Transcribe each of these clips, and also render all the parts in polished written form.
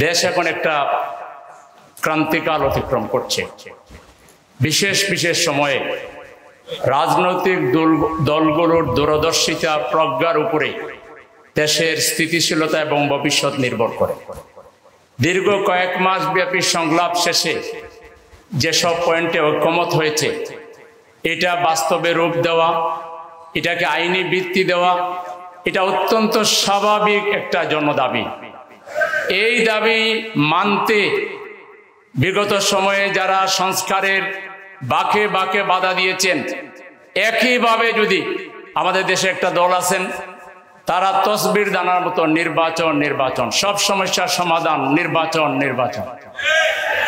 দেশ এখন একটা ক্রান্তিকাল অতিক্রম করছে। বিশেষ বিশেষ সময়ে রাজনৈতিক দলগুলোর দূরদর্শিতা প্রজ্ঞার উপরে দেশের স্থিতিশীলতা এবং ভবিষ্যৎ নির্ভর করে। দীর্ঘ কয়েক মাস ব্যাপী সংলাপ শেষে যেসব পয়েন্টে ঐকমত হয়েছে, এটা বাস্তবে রূপ দেওয়া, এটাকে আইনি ভিত্তি দেওয়া, এটা অত্যন্ত স্বাভাবিক একটা জনদাবি। এই দাবি মানতে বিগত সময়ে যারা সংস্কারের বাঁকে বাঁকে বাধা দিয়েছেন, একইভাবে যদি আমাদের দেশে একটা দল আছেন, তারা তসবির দানার মতো নির্বাচন নির্বাচন, সব সমস্যার সমাধান নির্বাচন নির্বাচন।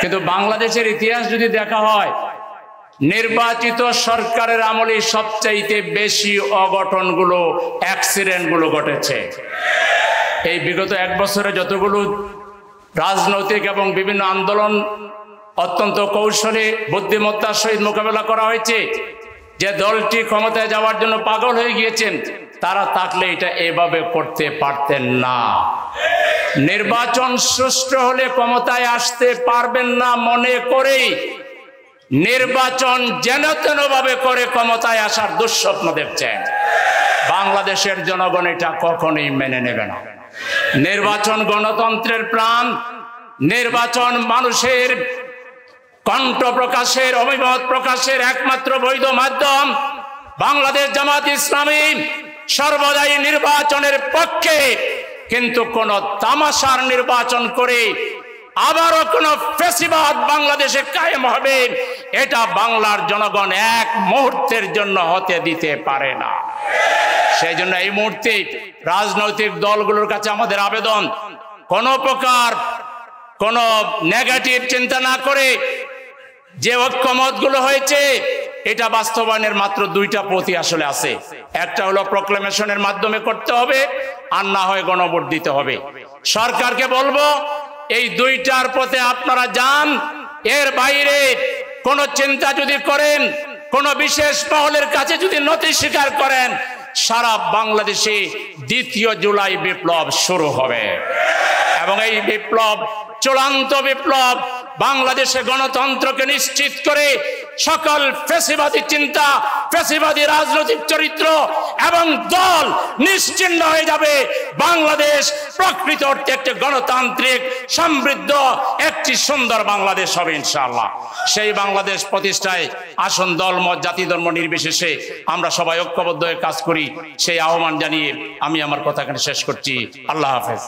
কিন্তু বাংলাদেশের ইতিহাস যদি দেখা হয়, নির্বাচিত সরকারের আমলে সবচাইতে বেশি অঘটনগুলো, অ্যাক্সিডেন্টগুলো ঘটেছে। এই বিগত এক বছরে যতগুলো রাজনৈতিক এবং বিভিন্ন আন্দোলন অত্যন্ত কৌশলে বুদ্ধিমত্তার সহিত মোকাবেলা করা হয়েছে, যে দলটি ক্ষমতায় যাওয়ার জন্য পাগল হয়ে গিয়েছেন, তারা থাকলে এটা এভাবে করতে পারতেন না। নির্বাচন সুষ্ঠু হলে ক্ষমতায় আসতে পারবেন না মনে করেই নির্বাচন যেন তেন ভাবে করে ক্ষমতায় আসার দুঃস্বপ্ন দেখছেন। বাংলাদেশের জনগণ এটা কখনোই মেনে নেবে না। নির্বাচন গণতন্ত্রের প্রাণ, নির্বাচন মানুষের কণ্ঠ প্রকাশের, অভিমত প্রকাশের একমাত্র বৈধ মাধ্যম। বাংলাদেশ জামাত ইসলামী সর্বদাই নির্বাচনের পক্ষে, কিন্তু কোন তামাশার নির্বাচন করে আবারও কোন ফ্যাসিবাদ বাংলাদেশে কায়েম হবে, এটা বাংলার জনগণ এক মুহূর্তের জন্য হতে দিতে পারে না। সেই জন্য এই মুহূর্তে রাজনৈতিক দলগুলোর কাছে আমাদের আবেদন, কোন প্রকার কোন নেগেটিভ চিন্তা না করে যে ঐক্যমতগুলো হয়েছে, এটা বাস্তবায়নের মাত্র দুইটা পথই আসলে আছে। একটা হলো প্রক্লেমেশনের মাধ্যমে করতে হবে, আর না হয় গণভোট দিতে হবে। সরকারকে বলবো, এই দুইটার পথে আপনারা যান। এর বাইরে কোন চিন্তা যদি করেন, কোন বিশেষ মহলের কাছে যদি নথি স্বীকার করেন, সারা বাংলাদেশে 2 জুলাই বিপ্লব শুরু হবে এবং এই বিপ্লব চূড়ান্ত বিপ্লব। বাংলাদেশে গণতন্ত্রকে নিশ্চিত করে সকল ফ্যাসিবাদী চিন্তা, ফ্যাসিবাদী রাজনৈতিক চরিত্র এবং দল নিশ্চিহ্ন হয়ে যাবে। বাংলাদেশ প্রকৃত অর্থে একটি গণতান্ত্রিক, সমৃদ্ধ, একটি সুন্দর বাংলাদেশ হবে ইনশাআল্লাহ। সেই বাংলাদেশ প্রতিষ্ঠায় আসুন দল মত, জাতি ধর্ম নির্বিশেষে আমরা সবাই ঐক্যবদ্ধ হয়ে কাজ করি, সেই আহ্বান জানিয়ে আমি আমার কথা এখানে শেষ করছি। আল্লাহ হাফেজ।